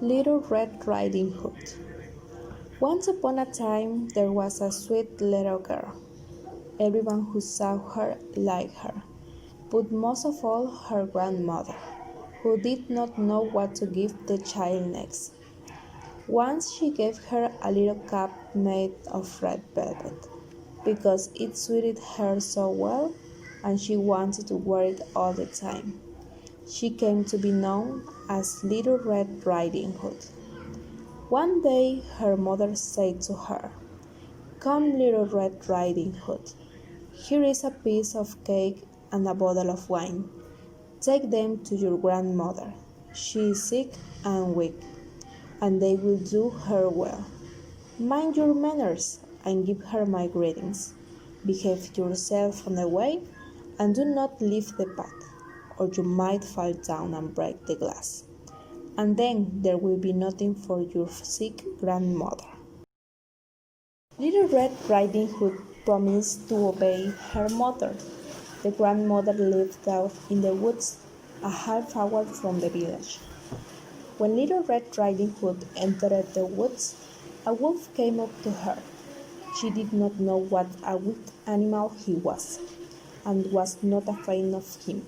Little Red Riding Hood. Once upon a time there was a sweet little girl. Everyone who saw her liked her, but most of all her grandmother, who did not know what to give the child next. Once she gave her a little cap made of red velvet, because it suited her so well and she wanted to wear it all the time. She came to be known as Little Red Riding Hood. One day her mother said to her, "Come, Little Red Riding Hood, here is a piece of cake and a bottle of wine. Take them to your grandmother. She is sick and weak, and they will do her well. Mind your manners and give her my greetings. Behave yourself on the way, and do not leave the path, or you might fall down and break the glass. And then there will be nothing for your sick grandmother." Little Red Riding Hood promised to obey her mother. The grandmother lived out in the woods, a half hour from the village. When Little Red Riding Hood entered the woods, a wolf came up to her. She did not know what a wicked animal he was, and was not afraid of him.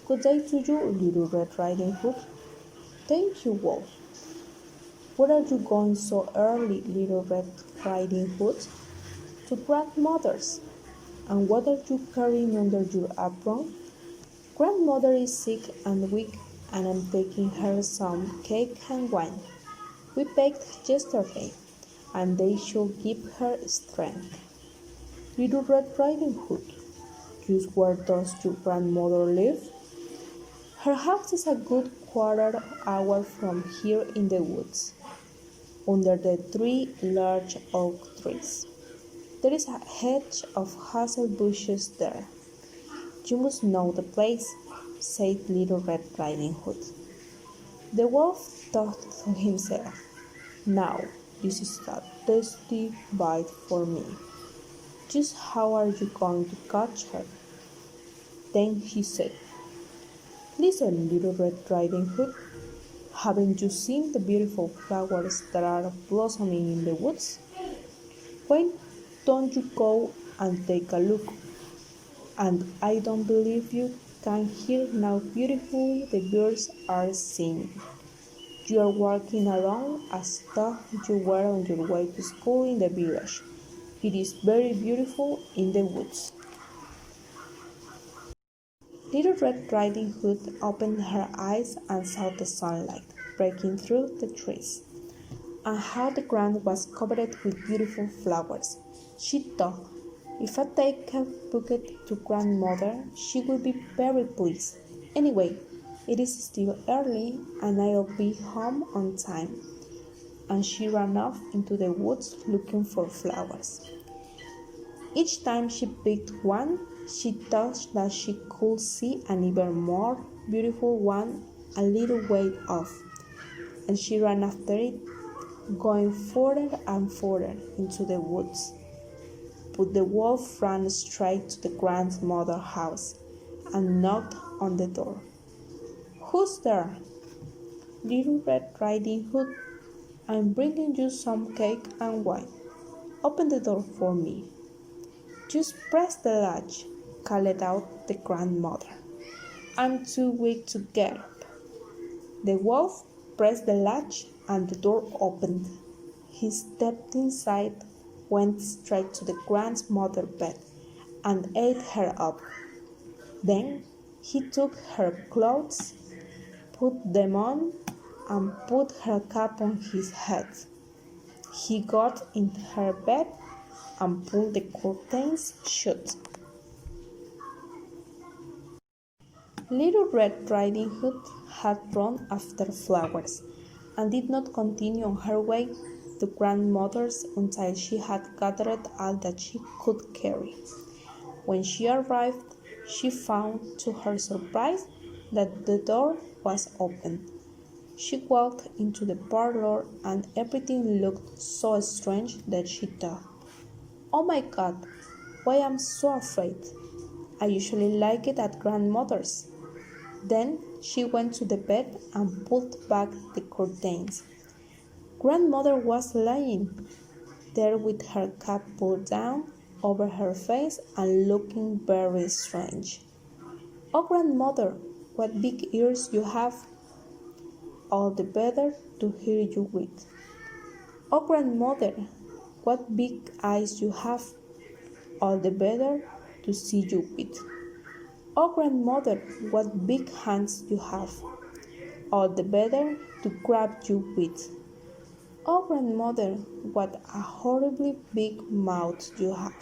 "Good day to you, Little Red Riding Hood." "Thank you, wolf." "Where are you going so early, Little Red Riding Hood?" "To grandmother's." "And what are you carrying under your apron?" "Grandmother is sick and weak, and I'm taking her some cake and wine. We baked yesterday, and they should give her strength." "Little Red Riding Hood, just where does your grandmother live?" "Her house is a good quarter hour from here in the woods, under the three large oak trees. There is a hedge of hazel bushes there. You must know the place," said Little Red Riding Hood. The wolf thought to himself, "Now this is a tasty bite for me. Just how are you going to catch her?" Then he said, "Listen, Little Red Riding Hood, haven't you seen the beautiful flowers that are blossoming in the woods? Why don't you go and take a look? And I don't believe you can hear how beautifully the birds are singing. You are walking around as though you were on your way to school in the village. It is very beautiful in the woods." Little Red Riding Hood opened her eyes and saw the sunlight breaking through the trees, and how the ground was covered with beautiful flowers. She thought, "If I take a bouquet to grandmother, she will be very pleased. Anyway, it is still early, and I'll be home on time." And she ran off into the woods looking for flowers. Each time she picked one, she thought that she could see an even more beautiful one a little way off, and she ran after it, going further and further into the woods. But the wolf ran straight to the grandmother's house and knocked on the door. "Who's there?" "Little Red Riding Hood. I'm bringing you some cake and wine. Open the door for me." "Just press the latch," called out the grandmother. "I'm too weak to get up." The wolf pressed the latch and the door opened. He stepped inside, went straight to the grandmother's bed, and ate her up. Then he took her clothes, put them on, and put her cap on his head. He got in her bed and pulled the curtains shut. Little Red Riding Hood had run after flowers, and did not continue on her way to grandmother's until she had gathered all that she could carry. When she arrived, she found, to her surprise, that the door was open. She walked into the parlor, and everything looked so strange that she thought, "Oh my God, why am I so afraid? I usually like it at grandmother's." Then she went to the bed and pulled back the curtains. Grandmother was lying there with her cap pulled down over her face and looking very strange. "Oh, grandmother, what big ears you have! All the better to hear you with." "Oh, grandmother, what big eyes you have! All the better to see you with." "Oh, grandmother, what big hands you have! All the better to grab you with." "Oh, grandmother, what a horribly big mouth you have!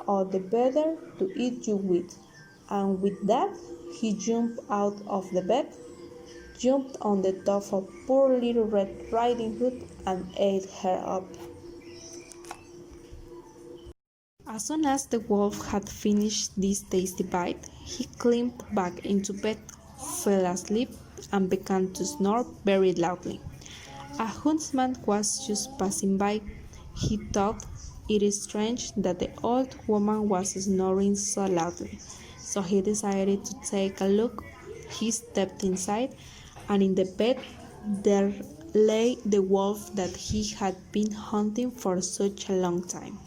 All the better to eat you with." And with that, he jumped out of the bed, jumped on the top of poor little Red Riding Hood, and ate her up. As soon as the wolf had finished this tasty bite, he climbed back into bed, fell asleep, and began to snore very loudly. A huntsman was just passing by. He thought it is strange that the old woman was snoring so loudly, so he decided to take a look. He stepped inside, and in the bed there lay the wolf that he had been hunting for such a long time.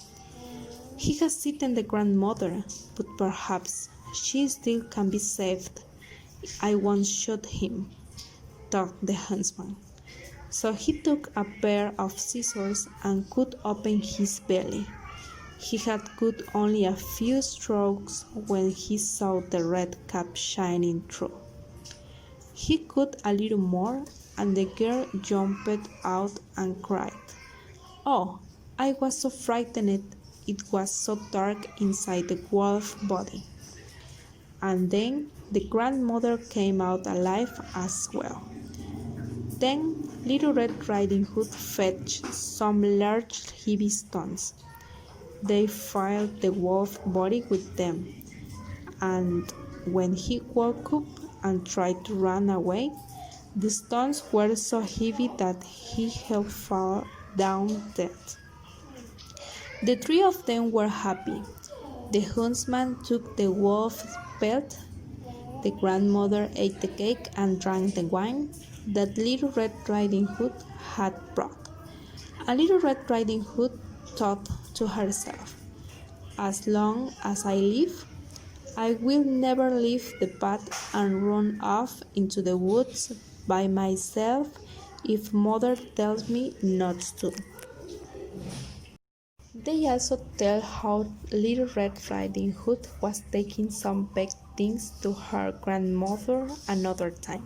"He has eaten the grandmother, but perhaps she still can be saved. I won't shoot him," thought the huntsman. So he took a pair of scissors and cut open his belly. He had cut only a few strokes when he saw the red cap shining through. He cut a little more, and the girl jumped out and cried, "Oh, I was so frightened, it was so dark inside the wolf body." And then the grandmother came out alive as well. Then Little Red Riding Hood fetched some large heavy stones. They filled the wolf body with them, and when he woke up and tried to run away, the stones were so heavy that he had fall down dead. The three of them were happy. The huntsman took the wolf's pelt, the grandmother ate the cake and drank the wine that Little Red Riding Hood had brought. And Little Red Riding Hood thought to herself, "As long as I live, I will never leave the path and run off into the woods by myself if Mother tells me not to." They also tell how Little Red Riding Hood was taking some baked things to her grandmother another time,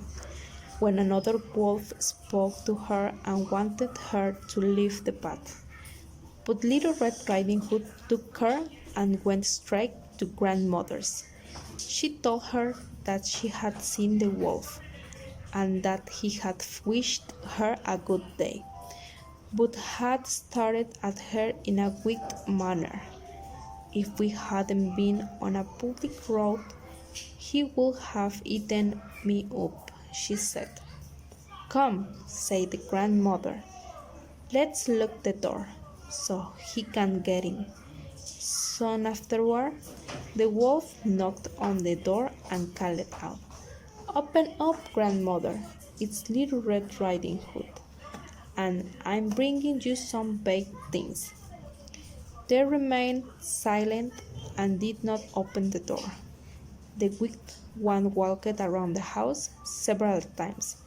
when another wolf spoke to her and wanted her to leave the path. But Little Red Riding Hood took her and went straight to grandmother's. She told her that she had seen the wolf, and that he had wished her a good day, but had stared at her in a wicked manner. "If we hadn't been on a public road, he would have eaten me up," she said. "Come," said the grandmother, "let's lock the door, so he can't get in." Soon afterward, the wolf knocked on the door and called out, "Open up, grandmother, it's Little Red Riding Hood, and I'm bringing you some baked things." They remained silent and did not open the door. The wicked one walked around the house several times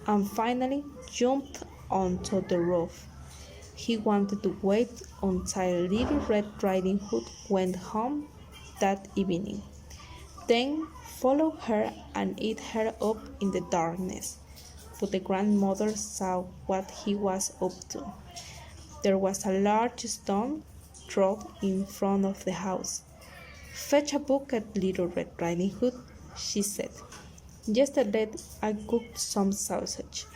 and finally jumped onto the roof. He wanted to wait until Little Red Riding Hood went home that evening, then follow her and eat her up in the darkness. But the grandmother saw what he was up to. There was a large stone thrown in front of the house. "Fetch a bucket, Little Red Riding Hood," she said. "Yesterday I cooked some sausage.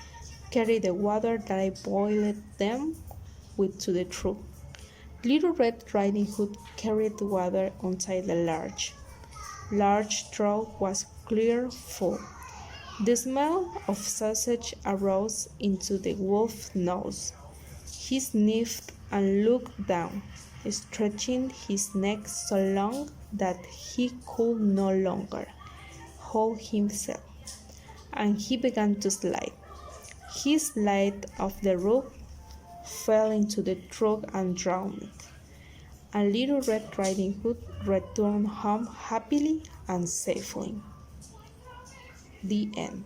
Carry the water that I boiled them with to the trough." Little Red Riding Hood carried the water until the large trough was clear full. The smell of sausage arose into the wolf's nose. He sniffed and looked down, stretching his neck so long that he could no longer hold himself. and he began to slide. He slid off the roof, fell into the truck, and drowned. And Little Red Riding Hood returned home happily and safely. The end.